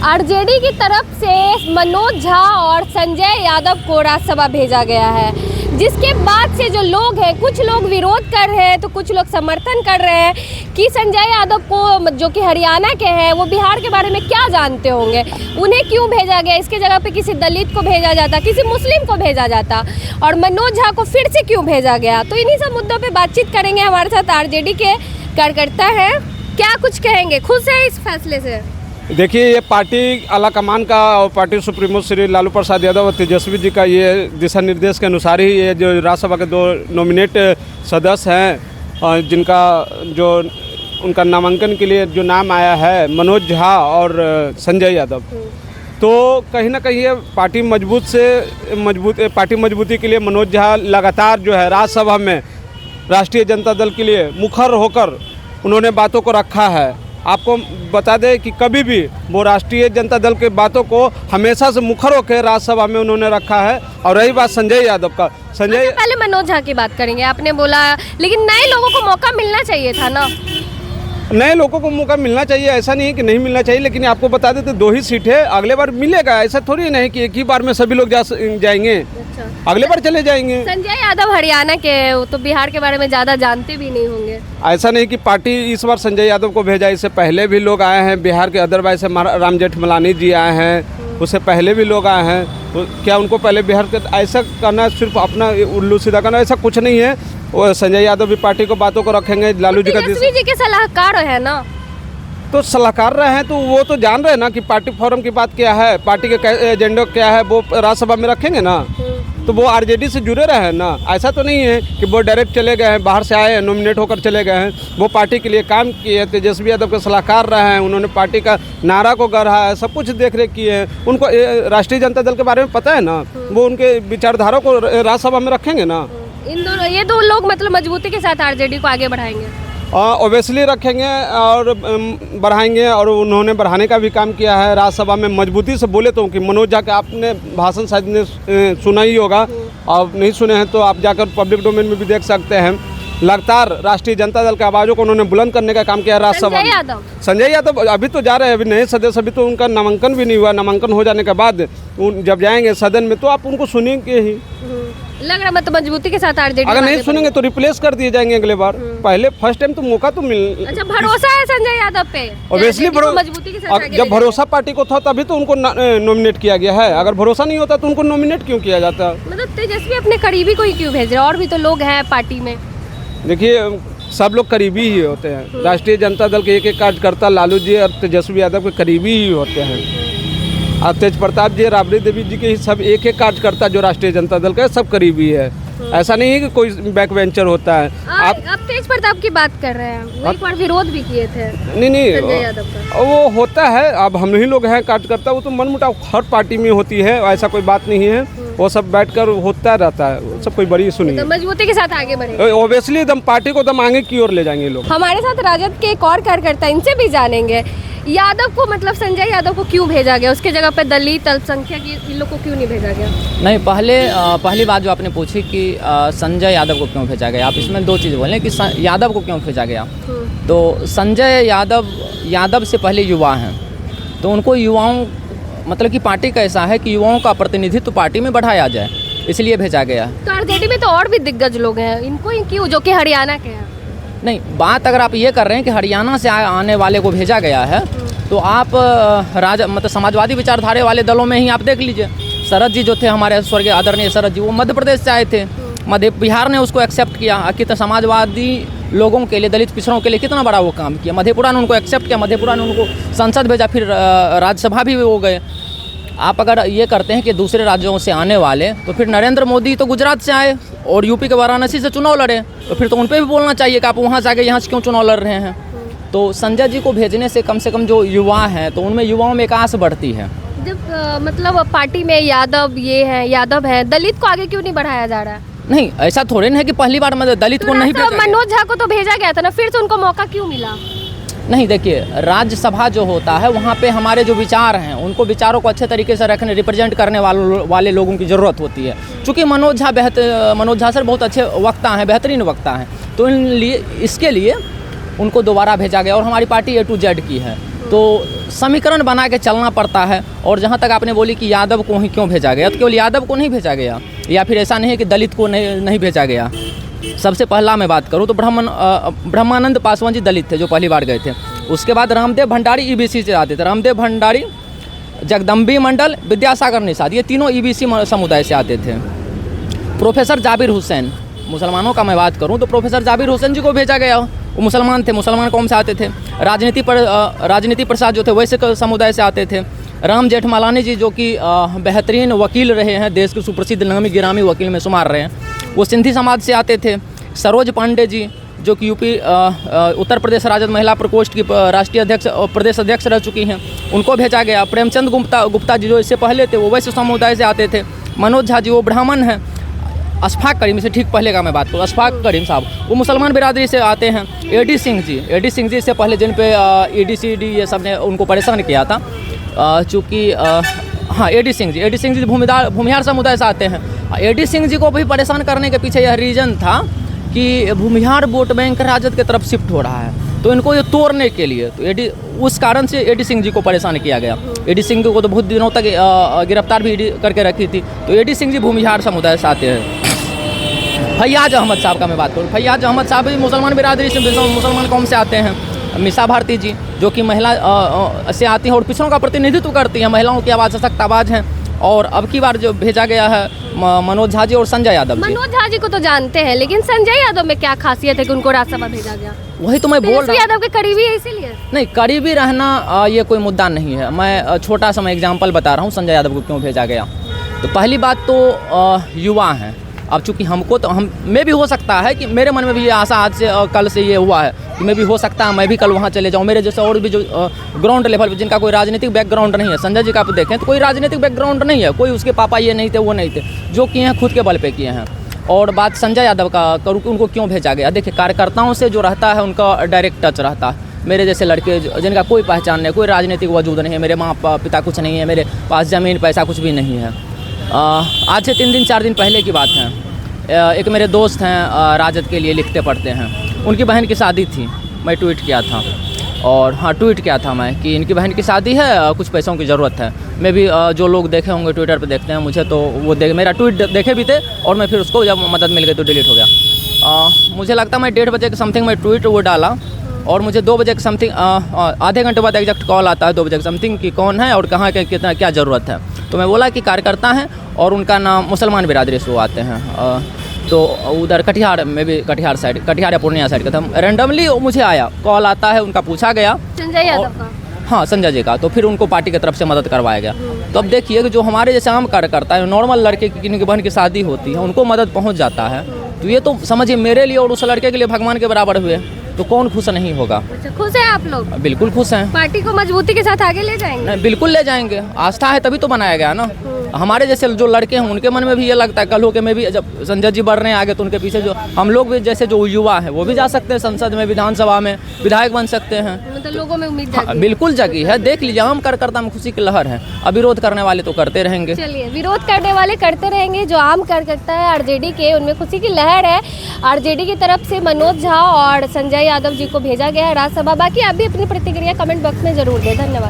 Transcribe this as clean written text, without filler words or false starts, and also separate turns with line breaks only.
RJD की तरफ से मनोज झा और संजय यादव को राज्यसभा भेजा गया है, जिसके बाद से जो लोग हैं, कुछ लोग विरोध कर रहे हैं तो कुछ लोग समर्थन कर रहे हैं कि संजय यादव को, जो कि हरियाणा के हैं, वो बिहार के बारे में क्या जानते होंगे, उन्हें क्यों भेजा गया, इसके जगह पे किसी दलित को भेजा जाता, किसी मुस्लिम को भेजा जाता, और मनोज झा को फिर से क्यों भेजा गया। तो इन्हीं सब मुद्दों पर बातचीत करेंगे। हमारे साथ आरजेडी के कार्यकर्ता हैं, क्या कुछ कहेंगे, खुश है इस फैसले से?
देखिए, ये पार्टी आला कमान का और पार्टी सुप्रीमो श्री लालू प्रसाद यादव और तेजस्वी जी का ये दिशा निर्देश के अनुसार ही ये जो राज्यसभा के 2 नॉमिनेट सदस्य हैं, जिनका जो उनका नामांकन के लिए जो नाम आया है मनोज झा और संजय यादव, तो कहीं ना कहीं ये पार्टी पार्टी मजबूती के लिए मनोज झा लगातार जो है राज्यसभा में राष्ट्रीय जनता दल के लिए मुखर होकर उन्होंने बातों को रखा है। आपको बता दें कि कभी भी वो राष्ट्रीय जनता दल के बातों को हमेशा से मुखर होकर राज्यसभा में उन्होंने रखा है। और रही बात संजय यादव का, संजय
पहले मनोज झा की बात करेंगे। आपने बोला लेकिन नए लोगों को मौका मिलना चाहिए था ना।
नए लोगों को मौका मिलना चाहिए, ऐसा नहीं है कि नहीं मिलना चाहिए, लेकिन आपको बता देते 2 ही सीट है, अगले बार मिलेगा। ऐसा थोड़ी नहीं कि एक ही बार में सभी लोग जाएंगे। अच्छा। अगले बार चले जाएंगे।
संजय यादव हरियाणा के हैं, वो तो बिहार के बारे में ज़्यादा जानते भी नहीं होंगे।
ऐसा नहीं कि पार्टी इस बार संजय यादव को भेजा, इससे पहले भी लोग आए हैं बिहार के, अदरवाइज से राम जेठमलानी जी आए हैं, उससे पहले भी लोग आए हैं। तो क्या उनको पहले बिहार के, ऐसा करना सिर्फ अपना उल्लू सीधा करना, ऐसा कुछ नहीं है। वो संजय यादव भी पार्टी को बातों को रखेंगे। लालू जी का
तेजस्वी जी के सलाहकार है ना,
तो सलाहकार रहे हैं तो वो तो जान रहे हैं ना कि पार्टी फोरम की बात क्या है, पार्टी के एजेंडा क्या है, वो राज्यसभा में रखेंगे ना। तो वो आरजेडी से जुड़े रहे हैं ना। ऐसा तो नहीं है कि वो डायरेक्ट चले गए हैं, बाहर से आए हैं, नॉमिनेट होकर चले गए हैं। वो पार्टी के लिए काम किए, तेजस्वी यादव के सलाहकार रहे हैं, उन्होंने पार्टी का नारा को गढ़ा है, सब कुछ देख रेख किए हैं। उनको राष्ट्रीय जनता दल के बारे में पता है ना, वो उनके विचारधारा को राज्यसभा में रखेंगे ना।
इन दोनों, ये 2 लोग मतलब मजबूती के साथ आरजेडी को आगे बढ़ाएंगे।
ओबियसली रखेंगे और बढ़ाएंगे, और उन्होंने बढ़ाने का भी काम किया है। राज्यसभा में मजबूती से बोले तो कि मनोज झा का आपने भाषण शायद ने सुना ही होगा, और नहीं सुने हैं तो आप जाकर पब्लिक डोमेन में भी देख सकते हैं। लगातार राष्ट्रीय जनता दल के आवाज़ों को उन्होंने बुलंद करने का काम किया राज्यसभा में। संजय यादव अभी तो जा रहे हैं, अभी नए सदस्य, अभी तो उनका नामांकन भी नहीं हुआ। नामांकन हो जाने के बाद जब जाएंगे सदन में तो आप उनको सुनेंगे ही।
लग रहा मतलब मजबूती के साथ आरजेडी,
अगर नहीं सुनेंगे तो रिप्लेस कर दिए जाएंगे अगले बार। पहले फर्स्ट टाइम तो मौका तो मिल।
अच्छा, भरोसा है संजय यादव पे?
ऑब्वियसली
मजबूती के साथ
जब भरोसा पार्टी को था तभी तो उनको नॉमिनेट किया गया है। अगर भरोसा नहीं होता तो उनको नॉमिनेट क्यों किया जाता?
मतलब तेजस्वी अपने करीबी को ही क्यों भेज रहे? और भी तो लोग हैं पार्टी में।
देखिए, सब लोग करीबी ही होते हैं। राष्ट्रीय जनता दल के एक कार्यकर्ता लालू जी और तेजस्वी यादव के करीबी ही होते हैं। और तेज प्रताप जी, राबड़ी देवी जी के ही सब एक कार्यकर्ता जो राष्ट्रीय जनता दल का सब करीबी है। ऐसा नहीं है कि कोई बैक वेंचर होता है।
आप तेज प्रताप की बात कर रहे हैं, वही पर विरोध भी किए थे।
नहीं, वो होता है। अब हम ही लोग हैं कार्यकर्ता, वो तो मनमुटाव हर पार्टी में होती है, ऐसा कोई बात नहीं है। वो सब बैठकर होता रहता है, वो सब कोई बड़ी इशू नहीं है।
मजबूती के साथ आगे बढ़े,
ऑब्वियसली एकदम पार्टी को एकदम आगे की ओर ले जाएंगे लोग।
हमारे साथ राजद के एक और कार्यकर्ता, इनसे भी जानेंगे यादव को, मतलब संजय यादव को क्यों भेजा गया, उसके जगह पे दलित, अल्पसंख्यक, इन लोग को क्यों नहीं भेजा गया? नहीं,
पहली बात जो आपने पूछी कि संजय यादव को क्यों भेजा गया, आप इसमें 2 चीज़ बोलें कि यादव को क्यों भेजा गया। तो संजय यादव से पहले युवा हैं, तो उनको युवाओं, मतलब कि पार्टी का ऐसा है कि युवाओं का प्रतिनिधित्व पार्टी में बढ़ाया जाए, इसलिए भेजा गया।
तो आरजेडी में तो और भी दिग्गज लोग हैं, इनको ही क्यों, जो कि हरियाणा के हैं?
नहीं, बात अगर आप ये कर रहे हैं कि हरियाणा से आने वाले को भेजा गया है, तो आप मतलब समाजवादी विचारधारा वाले दलों में ही आप देख लीजिए। शरद जी जो थे, हमारे स्वर्गीय आदरणीय शरद जी, वो मध्य प्रदेश से आए थे। बिहार ने उसको एक्सेप्ट किया। कितना समाजवादी लोगों के लिए, दलित पिछड़ों के लिए कितना बड़ा वो काम किया। मधेपुरा ने उनको एक्सेप्ट किया, मधेपुरा ने उनको संसद भेजा, फिर राज्यसभा भी हो गए। आप अगर ये करते हैं कि दूसरे राज्यों से आने वाले, तो फिर नरेंद्र मोदी तो गुजरात से आए और यूपी के वाराणसी से चुनाव लड़े, तो फिर तो उन पर भी बोलना चाहिए कि आप वहाँ से आगे यहाँ से क्यों चुनाव लड़ रहे हैं। तो संजय जी को भेजने से कम जो युवा हैं, तो उनमें युवाओं में एक आस बढ़ती है।
जब मतलब पार्टी में यादव हैं, दलित को आगे क्यों नहीं बढ़ाया जा रहा है?
नहीं, ऐसा थोड़े नहीं है कि पहली बार दलित को नहीं भेजा गया।
मनोज झा को तो भेजा गया था ना, फिर से उनको मौका क्यों मिला?
नहीं, देखिए, राज्यसभा जो होता है वहाँ पे हमारे जो विचार हैं, उनको विचारों को अच्छे तरीके से रखने, रिप्रेजेंट करने वाले लोगों की ज़रूरत होती है। चूँकि मनोज झा सर बहुत अच्छे वक्ता हैं, बेहतरीन वक्ता हैं, तो इसके लिए उनको दोबारा भेजा गया। और हमारी पार्टी A to Z की है, तो समीकरण बना के चलना पड़ता है। और जहाँ तक आपने बोली कि यादव को ही क्यों भेजा गया, तो केवल यादव को नहीं भेजा गया, या फिर ऐसा नहीं है कि दलित को नहीं भेजा गया। सबसे पहला मैं बात करूँ तो ब्रह्मानंद पासवान जी दलित थे जो पहली बार गए थे। उसके बाद रामदेव भंडारी ईबीसी से आते थे, रामदेव भंडारी, जगदम्बी मंडल, विद्यासागर निषाद, ये तीनों ईबीसी समुदाय से आते थे। प्रोफेसर जाबिर हुसैन, मुसलमानों का मैं बात करूं तो प्रोफेसर जाबिर हुसैन जी को भेजा गया, वो मुसलमान थे, मुसलमान कौम से आते थे। राजनीति प्रसाद जो थे वैसे समुदाय से आते थे। राम जेठमलानी जी जो कि बेहतरीन वकील रहे हैं, देश के सुप्रसिद्ध नामी गिरामी वकील में शुमार रहे हैं, वो सिंधी समाज से आते थे। सरोज पांडे जी जो कि यूपी उत्तर प्रदेश राजद महिला प्रकोष्ठ की राष्ट्रीय अध्यक्ष प्रदेश अध्यक्ष रह चुकी हैं, उनको भेजा गया। प्रेमचंद गुप्ता जी जो इससे पहले थे वो वैश्य समुदाय से आते थे। मनोज झा जी वो ब्राह्मण हैं। अशफाक करीम से ठीक पहले का मैं बात करूँ, अशफाक करीम साहब वो मुसलमान बिरादरी से आते हैं। एडी सिंह जी इससे पहले जिन पे EDCD ये सब ने उनको परेशान किया था, चूँकि हाँ एडी सिंह जी भूमिहार समुदाय से आते हैं। एडी सिंह जी को भी परेशान करने के पीछे यह रीज़न था कि भूमिहार वोट बैंक राजद की तरफ शिफ्ट हो रहा है, तो इनको ये तोड़ने के लिए तो उस कारण से एडी सिंह जी को परेशान किया गया। एडी सिंह को तो बहुत दिनों तक गिरफ्तार भी करके रखी थी। तो एडी सिंह जी भूमिहार समुदाय से आते हैं। फैयाज अहमद साहब का मैं बात करूँ, फैयाज अहमद साहब भी मुसलमान बिरादरी से, मुसलमान कौम से आते हैं। मिसा भारती जी जो कि महिला से आती हैं और पिछड़ों का प्रतिनिधित्व करती हैं, महिलाओं की आवाज़ सशक्त आवाज़ हैं। और अब की बार जो भेजा गया है मनोज झा जी और संजय यादव जी।
मनोज झा जी को तो जानते हैं, लेकिन संजय यादव में क्या खासियत है कि उनको राज्यसभा भेजा गया?
वही तो मैं बोल रहा हूँ,
यादव के करीबी है इसीलिए।
नहीं, करीबी रहना ये कोई मुद्दा नहीं है। मैं छोटा सा मैं एग्जाम्पल बता रहा हूँ संजय यादव को क्यों भेजा गया। तो पहली बात तो युवा हैं। अब चूँकि हमको तो में भी हो सकता है कि मेरे मन में भी ये आशा आज से कल से ये हुआ है कि मैं भी हो सकता है मैं भी कल वहाँ चले जाऊँ। मेरे जैसे और भी जो ग्राउंड लेवल पे जिनका कोई राजनीतिक बैकग्राउंड नहीं है, संजय जी का आप देखें तो कोई राजनीतिक बैकग्राउंड नहीं है, कोई उसके पापा ये नहीं थे वो नहीं थे, जो किए हैं खुद के बल पे किए हैं। और बात संजय यादव का करूँ कि उनको क्यों भेजा गया, देखिए कार्यकर्ताओं से जो रहता है उनका डायरेक्ट टच रहता है। मेरे जैसे लड़के जिनका कोई पहचान नहीं, कोई राजनीतिक वजूद नहीं है, मेरे माँ पिता कुछ नहीं है, मेरे पास ज़मीन पैसा कुछ भी नहीं है। आज से 3 दिन 4 दिन पहले की बात है, एक मेरे दोस्त हैं राजद के लिए लिखते पढ़ते हैं, उनकी बहन की शादी थी। मैं ट्वीट किया था और हाँ ट्वीट किया था मैं कि इनकी बहन की शादी है, कुछ पैसों की ज़रूरत है। मैं भी जो लोग देखे होंगे ट्विटर पे देखते हैं मुझे, तो वो मेरा ट्वीट देखे भी थे और मैं फिर उसको जब मदद मिल गई तो डिलीट हो गया। मुझे लगता मैं 1:30 बजे के समथिंग मैं ट्वीट वो डाला और मुझे 2 बजे के समथिंग आधे घंटे बाद एग्जैक्ट कॉल आता है 2 बजे के समथिंग कि कौन है और कहाँ के कितना क्या ज़रूरत है। तो मैं बोला कि कार्यकर्ता हैं और उनका नाम मुसलमान बिरादरी से वो आते हैं। तो उधर कटिहार में भी कटिहार या पूर्णिया साइड का था। रैंडमली मुझे आया कॉल आता है, उनका पूछा गया
संजय यादव का,
हाँ संजय जी का, तो फिर उनको पार्टी की तरफ से मदद करवाया गया। तो अब देखिए कि जो हमारे जैसे आम कार्यकर्ता है, नॉर्मल लड़के की किसी की बहन की शादी होती है उनको मदद पहुंच जाता है, तो ये तो समझिए मेरे लिए और उस लड़के के लिए भगवान के बराबर हुए, तो कौन खुश नहीं होगा।
अच्छा, खुश हैं आप लोग?
बिल्कुल खुश हैं।
पार्टी को मजबूती के साथ आगे ले जाएंगे?
बिल्कुल ले जाएंगे, आस्था है तभी तो बनाया गया ना। हमारे जैसे जो लड़के हैं उनके मन में भी ये लगता है कल हो के मैं भी, जब संजय जी बढ़ रहे हैं आगे तो उनके पीछे जो हम लोग भी जैसे जो युवा हैं वो भी जा सकते हैं संसद में, विधानसभा में विधायक बन सकते हैं।
मतलब लोगों में उम्मीद जागी है।
बिल्कुल जगी है, देख लीजिए आम कार्यकर्ता में खुशी की लहर है। अब विरोध करने वाले तो करते रहेंगे।
चलिए, विरोध करने वाले करते रहेंगे, जो आम कार्यकर्ता है आरजेडी के उनमें खुशी की लहर है। आरजेडी की तरफ से मनोज झा और संजय यादव जी को भेजा गया है राज्यसभा। बाकी आप भी अपनी प्रतिक्रिया कमेंट बॉक्स में जरूर दें। धन्यवाद।